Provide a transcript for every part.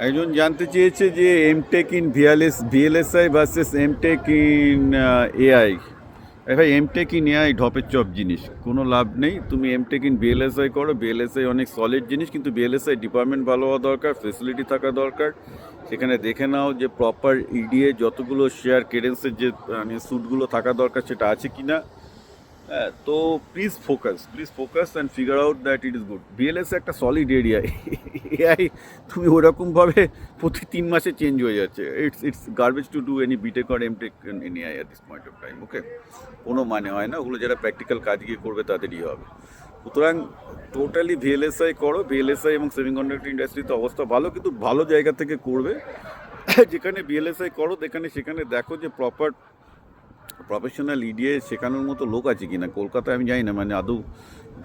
একজন জানতে চেয়েছে যে MTech in VLSI versus MTech in AI. ভাই এমটেক ইন এআই ঢপের চপ জিনিস, কোনো লাভ নেই। তুমি এমটেক ইন ভিএলএসআই করো, ভিএলএসআই অনেক সলিড জিনিস, কিন্তু ভিএলএসআই ডিপার্টমেন্ট ভালো হওয়া দরকার, ফেসিলিটি থাকা দরকার। সেখানে দেখে নাও যে প্রপার ইডিএ যতগুলো শেয়ার কেডেন্সের যে মানে স্যুটগুলো থাকা দরকার সেটা আছে কি না। হ্যাঁ, তো please focus and figure out that it is good. BLS একটা সলিড এরিয়া, এআই তুমি ওরকমভাবে প্রতি 3 মাসে চেঞ্জ হয়ে যাচ্ছে। It's garbage to do any BTech or MTech in AI at this point of time. Okay, কোনো মানে হয় না, ওগুলো যারা প্র্যাকটিক্যাল কাজ গিয়ে করবে তাদেরই হবে। সুতরাং টোটালি ভিএলএসআই করো, ভিএলএসআই এবং সেমিকন্ডাক্টর ইন্ডাস্ট্রিতে অবস্থা ভালো, কিন্তু ভালো জায়গা থেকে করবে। যেখানে ভিএলএসআই করো সেখানে দেখো যে প্রফেশনাল ইডিএ শেখানোর মতো লোক আছে কি না। কলকাতায় আমি জানি না, মানে আদৌ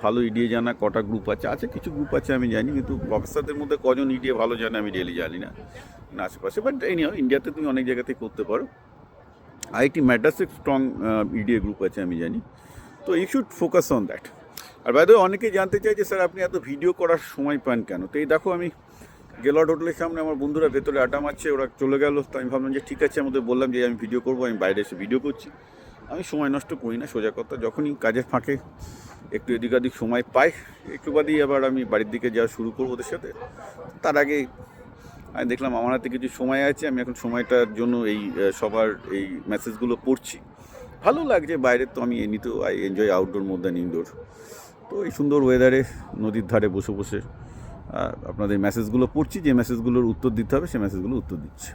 ভালো ইডিএ জানা কটা গ্রুপ আছে কিছু গ্রুপ আছে আমি জানি, কিন্তু প্রফেসরদের মধ্যে কজন ইডিএ ভালো জানে আমি রিয়েলি জানি না আশেপাশে। বাট এই নিয়ে ইন্ডিয়াতে তুমি অনেক জায়গাতেই করতে পারো। আইআইটি ম্যাড্রাসে স্ট্রং ইডিএ গ্রুপ আছে আমি জানি। তো you should focus on that. আর বাইরে অনেকেই জানতে চাই যে স্যার আপনি এত ভিডিও করার সময় পান কেন। তো এই দেখো, আমি গেলওয়ার্ড হোটেলের সামনে আমার বন্ধুরা ভেতরে আড্ডা মারছে, ওরা চলে গেল, তো আমি ভাবলাম যে ঠিক আছে, আমাদের বললাম যে আমি ভিডিও করবো, আমি বাইরে এসে ভিডিও করছি। আমি সময় নষ্ট করি না, সোজা কথা। যখনই কাজের ফাঁকে একটু এদিক ওদিক সময় পাই, একটু বাদেই আবার আমি বাড়ির দিকে যাওয়া শুরু করবো ওদের সাথে। তার আগে আমি দেখলাম আমার হাতে কিছু সময় আছে, আমি এখন সময়টার জন্য এই সবার এই মেসেজগুলো পড়ছি। ভালো লাগছে বাইরে, তো আমি এমনিতেও I enjoy outdoor more than indoor. তো এই সুন্দর ওয়েদারে নদীর ধারে বসে বসে আপনাদের মেসেজগুলো পড়ছি, যে মেসেজগুলোর উত্তর দিতে হবে সে মেসেজগুলো উত্তর দিচ্ছি।